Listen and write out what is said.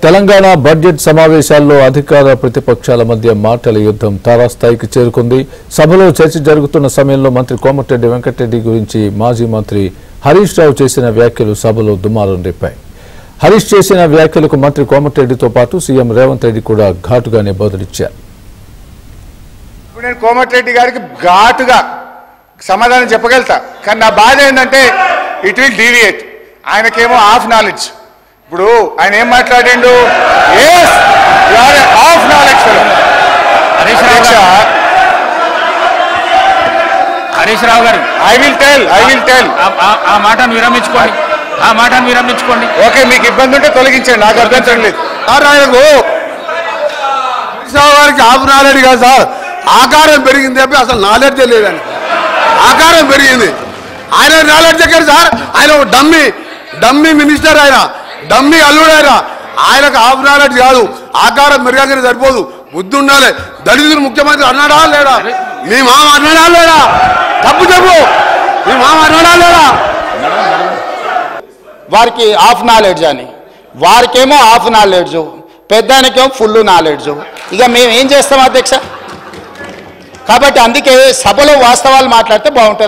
Telangana budget సమావేశాల్లో అధికార ప్రతిపక్షాల మధ్య మాటల యుద్ధం తారాస్థాయికి చేరుకుంది. సభలో చర్చ జరుగుతున్న సమయంలో మంత్రి కోమటిరెడ్డి వెంకటరెడ్డి గురించి మాజీ మంత్రి హరీష్ రావు చేసిన వ్యాఖ్యలు సభలో దుమారం రేపాయి. హరీష్ చేసిన వ్యాఖ్యలకు మంత్రి కోమటిరెడ్డితో పాటు సీఎం రేవంత్ రెడ్డి కూడా ఘాటుగానే బదులిచ్చారు. నేను కోమటిరెడ్డి గారికి ఘాటుగా సమాధానం చెప్పగలుగుతా, కానీ నా బాధ ఏంటంటే ఇట్ విల్ డీవియేట్. ఆయనకేమో హాఫ్ నాలెడ్జ్. ఇప్పుడు ఆయన ఏం మాట్లాడిండు, హాఫ్ నాలెడ్జ్. హరీష్ రావు గారు ఐ విల్ టెల్ ఆ మాటను విరమించుకోండి. ఓకే, మీకు ఇబ్బంది ఉంటే తొలగించండి, నాకు అభ్యంతరం లేదు. ఆయనకు హరీష్ రావు గారికి హాఫ్ నాలెడ్జ్ కాదు సార్, ఆకారం పెరిగింది తప్పి అసలు నాలెడ్జ్ లేదని. ఆకారం పెరిగింది, ఆయన నాలెడ్జ్ ఎక్కడ సార్? ఆయన డమ్మీ మినిస్టర్, ఆయన డమ్మీ అల్లుడు. ఆయనకు హాఫ్ నాలెడ్జ్ కాదు, ఆకారం పెరగానే సరిపోదు, బుద్ధి ఉండాలి. దళితులు ముఖ్యమంత్రి అన్నాడా లేడా? మీ మామ అన్నాడా లేడా? తప్పు చెప్పు, మీ మామ అన్నాడా లేడా? వారికి హాఫ్ నాలెడ్జ్ అని, వారికేమో హాఫ్ నాలెడ్జ్, పెద్దానికేమో ఫుల్ నాలెడ్జ్. ఇక మేము ఏం చేస్తాం అధ్యక్ష? కాబట్టి అందుకే సభలో వాస్తవాలు మాట్లాడితే బాగుంటుంది.